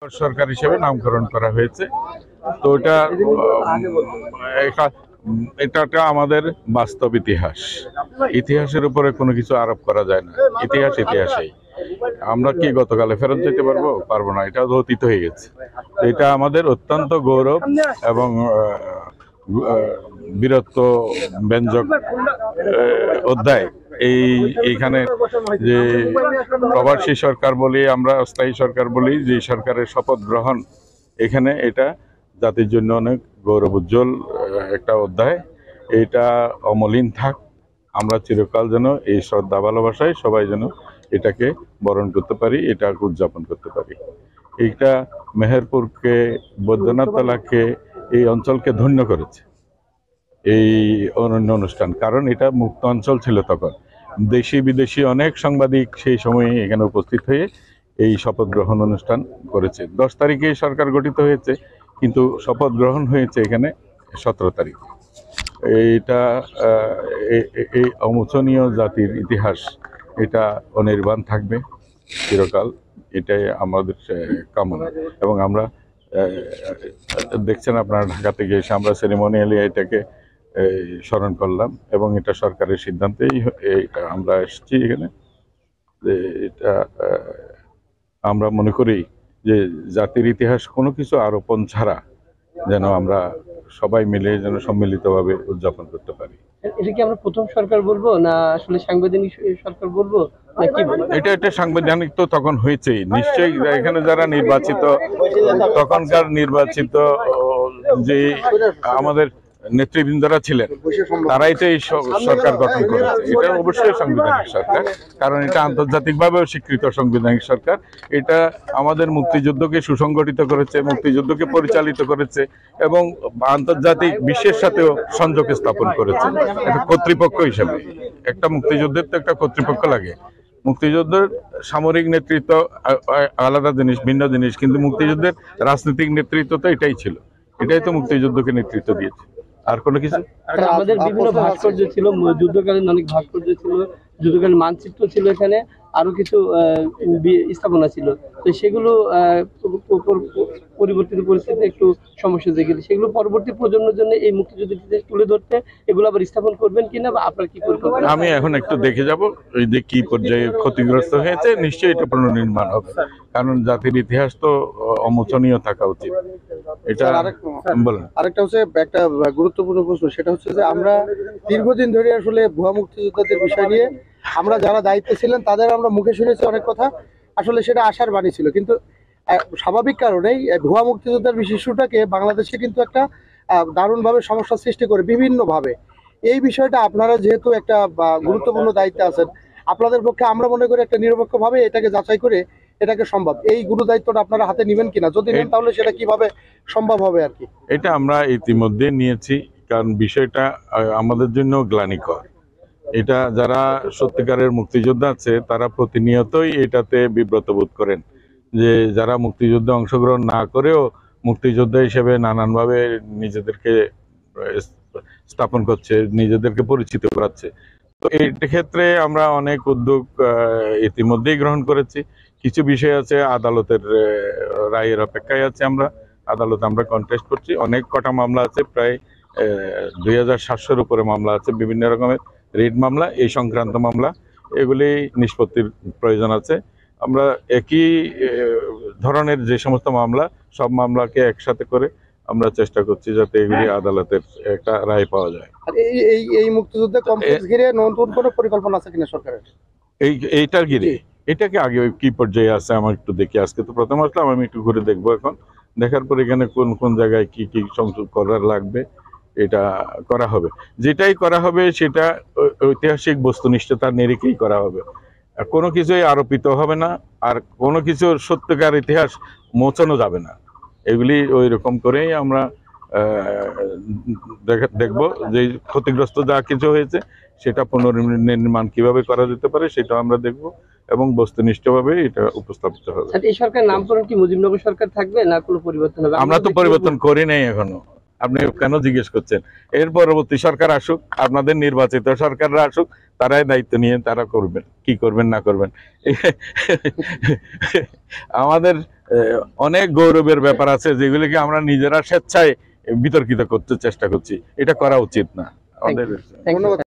সরকার হিসেবে নামকরণ করা হয়েছে। তো এটা একটা আমাদের বাস্তব ইতিহাস। ইতিহাসের উপরে কোনো কিছু আরোপ করা যায় না। ইতিহাস ইতিহাসেই। আমরা কি গতকালে ফেরত যেতে পারবো না, এটা অতীত হয়ে গেছে। এটা আমাদের অত্যন্ত গৌরব এবং বীরত্ব ব্যঞ্জক অধ্যায়। এইখানে যে প্রবাসী সরকার বলি, আমরা অস্থায়ী সরকার বলি, যে সরকারের শপথ গ্রহণ, এখানে এটা জাতির জন্য অনেক গৌরব উজ্জ্বল একটা অধ্যায়। এটা অমলিন থাক। আমরা চিরকাল যেন এই শ্রদ্ধা ভালোবাসায় সবাই যেন এটাকে বরণ করতে পারি, এটাকে উদযাপন করতে পারি। এইটা মেহেরপুরকে, বৈদ্যনাথ তলাকে, এই অঞ্চলকে ধন্য করেছে এই অনন্য অনুষ্ঠান। কারণ এটা মুক্ত অঞ্চল ছিল তখন। দেশি বিদেশি অনেক সাংবাদিক সেই সময়ে এখানে উপস্থিত হয়ে এই শপথ গ্রহণ অনুষ্ঠান করেছে। 10 তারিখে সরকার গঠিত হয়েছে, কিন্তু শপথ গ্রহণ হয়েছে এখানে 17 তারিখ। এইটা এই অমোচনীয় জাতির ইতিহাস, এটা অনির্বাণ থাকবে চিরকাল। এটাই আমাদের কামনা। এবং আমরা দেখছেন আপনারা ঢাকা থেকে এসে আমরা সেরিমনিয়ালি এটাকে স্মরণ করলাম, এবং এটা সরকারের সিদ্ধান্তেই আমরা এসেছি এখানে। এটা আমরা মনে করি যে জাতির ইতিহাস কোনো কিছু আরোপণ ছাড়া যেন আমরা সবাই মিলে যেন সম্মিলিতভাবে উদযাপন করতে পারি। এটা কি আমরা প্রথম সরকার বলবো, না আসলে সাংবিধানিক সরকার বলবো, না কি বলবো? এটা সাংবিধানিক তো তখন হয়েছেই নিশ্চয়ই। এখানে যারা নির্বাচিত, তখনকার নির্বাচিত যে আমাদের নেতৃবৃন্দরা ছিলেন, তারাই তো এই সরকার গঠন করেছে। এটা অবশ্যই সাংবিধানিক সরকার, কারণ এটা আন্তর্জাতিকভাবেও স্বীকৃত সাংবিধানিক সরকার। এটা আমাদের মুক্তিযুদ্ধকে সুসংগঠিত করেছে, মুক্তিযুদ্ধকে পরিচালিত করেছে, এবং আন্তর্জাতিক বিশ্বের সাথেও সংযোগ স্থাপন করেছে একটা কর্তৃপক্ষ হিসেবে। একটা মুক্তিযুদ্ধের তো একটা কর্তৃপক্ষ লাগে। মুক্তিযুদ্ধের সামরিক নেতৃত্ব আলাদা জিনিস, ভিন্ন জিনিস, কিন্তু মুক্তিযুদ্ধের রাজনৈতিক নেতৃত্ব তো এটাই ছিল। এটাই তো মুক্তিযুদ্ধকে নেতৃত্ব দিয়েছে। আর কোনো কিছু আমাদের বিভিন্ন ভাস্কর্য ছিল, যুদ্ধকালীন অনেক ভাস্কর্য ছিল, যুদ্ধকালীন মানচিত্র ছিল, এখানে আরো কিছু স্থাপনা ছিল। তো সেগুলো পরিবর্তিত পরিস্থিতিতে একটু সমস্যা দেখে গেছে। সেগুলো পরবর্তী প্রজন্মের জন্য এই মুক্তিযুদ্ধ তুলে ধরতে এগুলো আবার স্থাপন করবেন কিনা, বা আপনার কি পরিকল্পনা? আমি এখন একটু দেখে যাব ওই যে কি পর্যায়ে ক্ষতিগ্রস্ত হয়েছে। নিশ্চয়ই এটা পুনর্নির্মাণ হবে, কারণ জাতির ইতিহাস তো অমোচনীয় থাকা উচিত। এটা আরেকটা হচ্ছে একটা গুরুত্বপূর্ণ প্রশ্ন, সেটা হচ্ছে যে আমরা দীর্ঘদিন ধরে আসলে ভুয়া মুক্তিযোদ্ধাদের বিষয় নিয়ে আমরা যারা দায়িত্বে ছিলেন তাদের আমরা মুখে শুনেছি অনেক কথা। আসলে সেটা আশার বাণী ছিল, কিন্তু স্বাভাবিক কারণেই ভুয়া মুক্তিযোদ্ধার ইস্যুটাকে বাংলাদেশে কিন্তু একটা দারুণভাবে সমস্যা সৃষ্টি করে বিভিন্নভাবে। এই বিষয়টা আপনারা যেহেতু একটা গুরুত্বপূর্ণ দায়িত্বে আছেন, আপনাদের পক্ষে আমরা মনে করি একটা নিরপেক্ষভাবে এটাকে যাচাই করে এটাকে সম্ভব, এই গুরু দায়িত্বটা আপনারা হাতে নেবেন কিনা? যদি নেন তাহলে সেটা কিভাবে সম্ভব হবে আর কি? এটা আমরা ইতিমধ্যে নিয়েছি, কারণ বিষয়টা আমাদের জন্য গ্লানিকর। এটা যারা সত্যিকারের মুক্তিযোদ্ধা আছে তারা প্রতিনিয়তই এটাতে বিব্রত বোধ করেন, যে যারা মুক্তিযুদ্ধে অংশগ্রহণ না করেও মুক্তিযোদ্ধা হিসেবে নানানভাবে নিজেদেরকে স্থাপন করছে, নিজেদেরকে পরিচিত করাচ্ছে। তো এই ক্ষেত্রে আমরা অনেক উদ্যোগ ইতিমধ্যেই গ্রহণ করেছি। কিছু বিষয় আছে আদালতের রায়ের অপেক্ষায় আছে। আদালতে আমরা কন্টেস্ট করছি। অনেক কটা মামলা আছে, প্রায় 2700-র উপরে মামলা আছে, বিভিন্ন রকমের রিট মামলা, এই সংক্রান্ত মামলা। এগুলি নিষ্পত্তির প্রয়োজন আছে। আমরা একই ধরনের যে সমস্ত মামলা, সব মামলাকে একসাথে করে আমরা চেষ্টা করছি যাতে এগুলি আদালতের একটা রায় পাওয়া যায়। এই মুক্তিযুদ্ধ কমপ্লেক্স ঘিরে নতুন কোনো পরিকল্পনা আছে কিনা সরকারের? এইটার ঘিরে এটাকে আগে কি পর্যায়ে আছে আমার একটু দেখি। আজকে তো প্রথম আসলাম, আমি একটু ঘুরে দেখবো। এখন দেখার পর এখানে কোন কোন জায়গায় কি কি সংযোগ করার লাগবে এটা করা হবে। যেটাই করা হবে সেটা ঐতিহাসিক বস্তুনিষ্ঠতার নিরিখেই করা হবে। কোনো কিছুই আরোপিত হবে না, আর কোনো কিছুর সত্যকার ইতিহাস মোচানো যাবে না। এগুলি ওই রকম করেই আমরা দেখব যে ক্ষতিগ্রস্ত যা কিছু হয়েছে সেটা পুনর্নির্মাণ কিভাবে করা যেতে পারে সেটা আমরা দেখব, এবং বস্তুনিষ্ঠভাবে এটা উপস্থাপিত হবে। এই সরকার নামকরণ কি মুজিবনগর সরকার থাকবে, না কোনো পরিবর্তন হবে? আমরা তো পরিবর্তন করি নাই এখনো। আপনি কেন জিজ্ঞেস করছেন? এর পরবর্তী সরকার আসুক, আপনাদের নির্বাচিত সরকাররা আসুক, তারাই দায়িত্ব নিয়ে তারা করবেন, কি করবেন না করবেন। আমাদের অনেক গৌরবের ব্যাপার আছে যেগুলিকে আমরা নিজেরা স্বেচ্ছায় বিতর্কিত করতে চেষ্টা করছি, এটা করা উচিত না আমাদের। ধন্যবাদ।